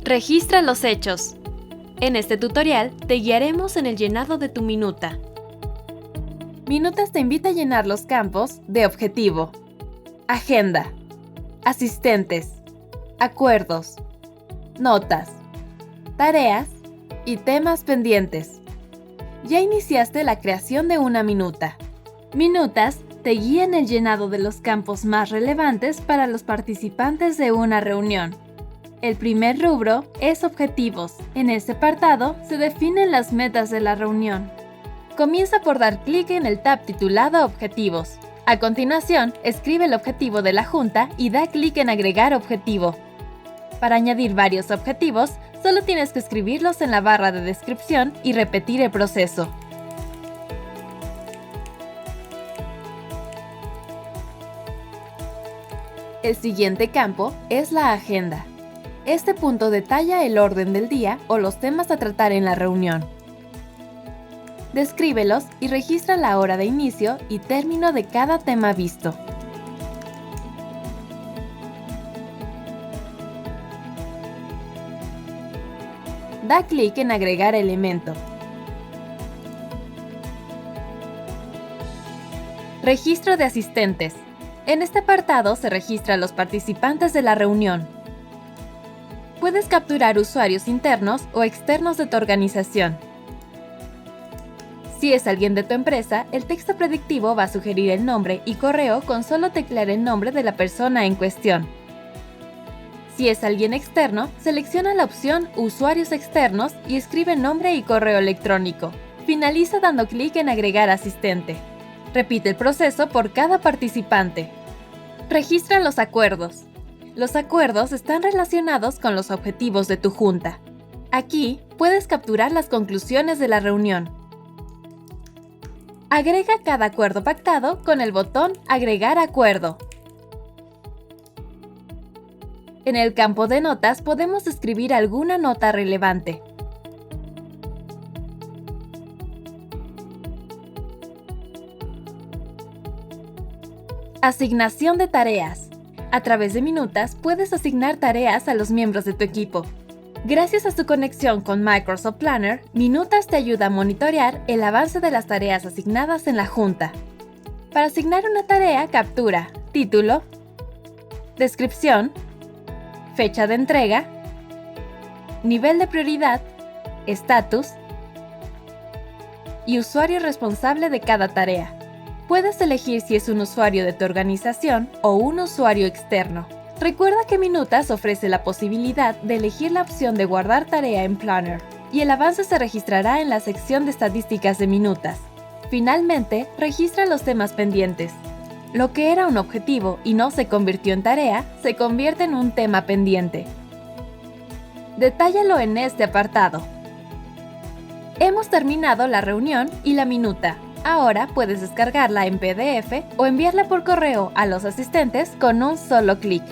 Registra los hechos. En este tutorial te guiaremos en el llenado de tu minuta. Minutas te invita a llenar los campos de objetivo, agenda, asistentes, acuerdos, notas, tareas y temas pendientes. Ya iniciaste la creación de una minuta. Minutas te guía en el llenado de los campos más relevantes para los participantes de una reunión. El primer rubro es objetivos. En este apartado se definen las metas de la reunión. Comienza por dar clic en el tab titulado Objetivos. A continuación, escribe el objetivo de la junta y da clic en Agregar objetivo. Para añadir varios objetivos, solo tienes que escribirlos en la barra de descripción y repetir el proceso. El siguiente campo es la agenda. Este punto detalla el orden del día o los temas a tratar en la reunión. Descríbelos y registra la hora de inicio y término de cada tema visto. Da clic en Agregar elemento. Registro de asistentes. En este apartado se registran los participantes de la reunión. Puedes capturar usuarios internos o externos de tu organización. Si es alguien de tu empresa, el texto predictivo va a sugerir el nombre y correo con solo teclear el nombre de la persona en cuestión. Si es alguien externo, selecciona la opción Usuarios externos y escribe nombre y correo electrónico. Finaliza dando clic en Agregar asistente. Repite el proceso por cada participante. Registra los acuerdos. Los acuerdos están relacionados con los objetivos de tu junta. Aquí puedes capturar las conclusiones de la reunión. Agrega cada acuerdo pactado con el botón Agregar acuerdo. En el campo de notas podemos escribir alguna nota relevante. Asignación de tareas. A través de Minutas puedes asignar tareas a los miembros de tu equipo. Gracias a su conexión con Microsoft Planner, Minutas te ayuda a monitorear el avance de las tareas asignadas en la junta. Para asignar una tarea, captura título, descripción, fecha de entrega, nivel de prioridad, estatus y usuario responsable de cada tarea. Puedes elegir si es un usuario de tu organización o un usuario externo. Recuerda que Minutas ofrece la posibilidad de elegir la opción de guardar tarea en Planner, y el avance se registrará en la sección de estadísticas de Minutas. Finalmente, registra los temas pendientes. Lo que era un objetivo y no se convirtió en tarea, se convierte en un tema pendiente. Detállalo en este apartado. Hemos terminado la reunión y la minuta. Ahora puedes descargarla en PDF o enviarla por correo a los asistentes con un solo clic.